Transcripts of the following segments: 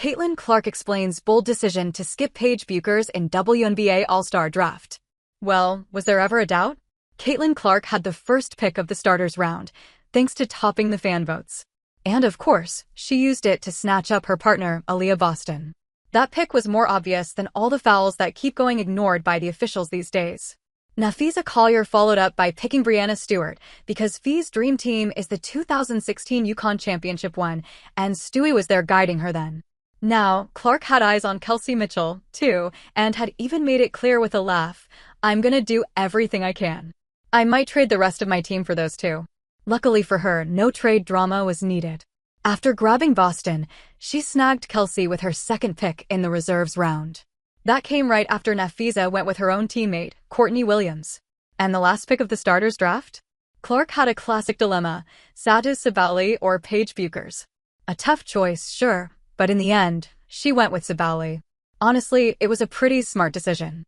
Caitlin Clark explains bold decision to skip Paige Bueckers in WNBA All-Star Draft. Well, was there ever a doubt? Caitlin Clark had the first pick of the starters round, thanks to topping the fan votes. And of course, she used it to snatch up her partner, Aaliyah Boston. That pick was more obvious than all the fouls that keep going ignored by the officials these days. Napheesa Collier followed up by picking Breanna Stewart because Fee's dream team is the 2016 UConn Championship one, and Stewie was there guiding her then. Now, Clark had eyes on Kelsey Mitchell, too, and had even made it clear with a laugh, "I'm gonna do everything I can. I might trade the rest of my team for those two." Luckily for her, no trade drama was needed. After grabbing Boston, she snagged Kelsey with her second pick in the reserves round. That came right after Napheesa went with her own teammate, Courtney Williams. And the last pick of the starters draft? Clark had a classic dilemma, Saddiq Sabally or Paige Bueckers. A tough choice, sure, but in the end, she went with Sabally. Honestly, it was a pretty smart decision.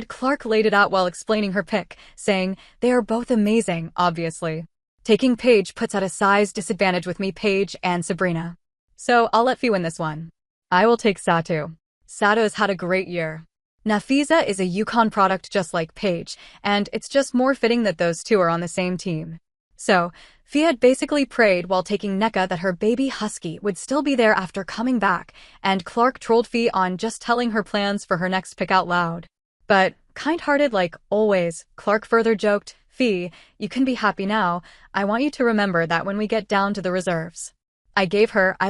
Clark laid it out while explaining her pick, saying, "They are both amazing, obviously. Taking Paige puts at a size disadvantage with me, Paige and Sabrina. So I'll let Fee win this one. I will take Satu. Sato's had a great year." Napheesa is a UConn product just like Paige, and it's just more fitting that those two are on the same team. So, Fee had basically prayed while taking Nneka that her baby husky would still be there after coming back, and Clark trolled Fee on just telling her plans for her next pick out loud. But, kind-hearted like always, Clark further joked, "Fee, you can be happy now. I want you to remember that when we get down to the reserves." I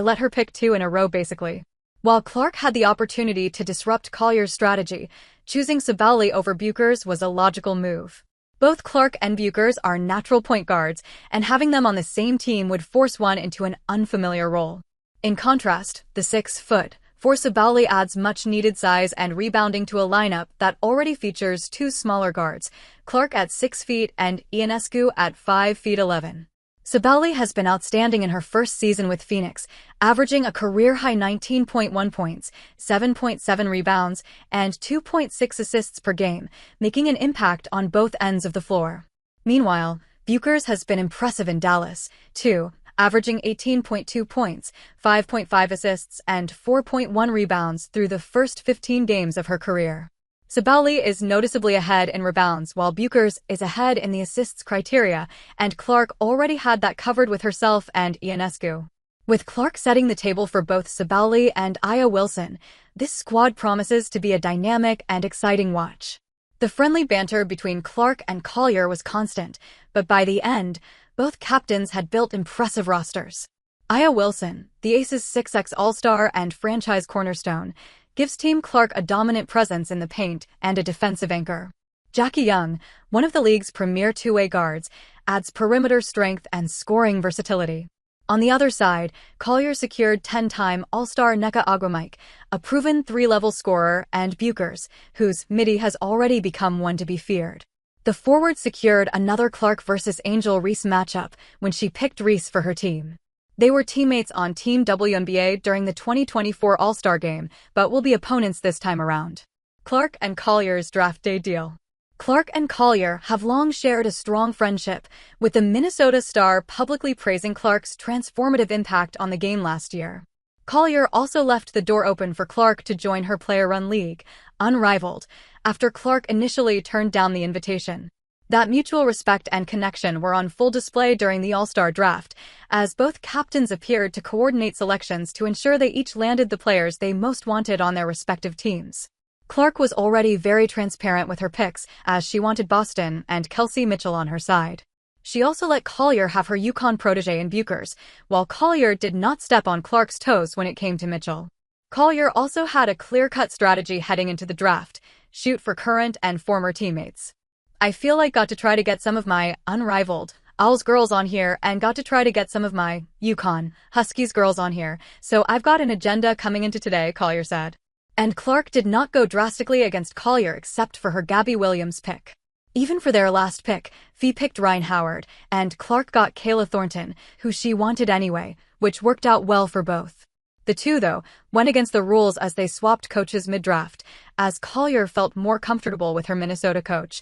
let her pick two in a row basically. While Clark had the opportunity to disrupt Collier's strategy, choosing Sabally over Bueckers was a logical move. Both Clark and Bueckers are natural point guards, and having them on the same team would force one into an unfamiliar role. In contrast, the 6'4" Sabally adds much-needed size and rebounding to a lineup that already features two smaller guards, Clark at 6 feet and Ionescu at 5 feet 11. Sabally has been outstanding in her first season with Phoenix, averaging a career-high 19.1 points, 7.7 rebounds, and 2.6 assists per game, making an impact on both ends of the floor. Meanwhile, Bueckers has been impressive in Dallas, too, averaging 18.2 points, 5.5 assists, and 4.1 rebounds through the first 15 games of her career. Sabally is noticeably ahead in rebounds while Bueckers is ahead in the assists criteria, and Clark already had that covered with herself and Ionescu. With Clark setting the table for both Sabally and Aya Wilson, this squad promises to be a dynamic and exciting watch. The friendly banter between Clark and Collier was constant, but by the end, both captains had built impressive rosters. Aya Wilson, the Aces 6X All-Star and franchise cornerstone, gives Team Clark a dominant presence in the paint and a defensive anchor. Jackie Young, one of the league's premier two-way guards, adds perimeter strength and scoring versatility. On the other side, Collier secured 10-time All-Star Nneka Agwemike, a proven three-level scorer, and Bueckers, whose midi has already become one to be feared. The forward secured another Clark versus Angel Reese matchup when she picked Reese for her team. They were teammates on Team WNBA during the 2024 All-Star Game, but will be opponents this time around. Clark and Collier's draft day deal. Clark and Collier have long shared a strong friendship, with the Minnesota Star publicly praising Clark's transformative impact on the game last year. Collier also left the door open for Clark to join her player-run league, Unrivaled, after Clark initially turned down the invitation. That mutual respect and connection were on full display during the All-Star draft, as both captains appeared to coordinate selections to ensure they each landed the players they most wanted on their respective teams. Clark was already very transparent with her picks, as she wanted Boston and Kelsey Mitchell on her side. She also let Collier have her UConn protege in Bueckers, while Collier did not step on Clark's toes when it came to Mitchell. Collier also had a clear-cut strategy heading into the draft: shoot for current and former teammates. "I feel like got to try to get some of my Unrivaled Owls girls on here and got to try to get some of my UConn Huskies girls on here, so I've got an agenda coming into today," Collier said. And Clark did not go drastically against Collier except for her Gabby Williams pick. Even for their last pick, Fee picked Ryan Howard, and Clark got Kayla Thornton, who she wanted anyway, which worked out well for both. The two, though, went against the rules as they swapped coaches mid-draft, as Collier felt more comfortable with her Minnesota coach,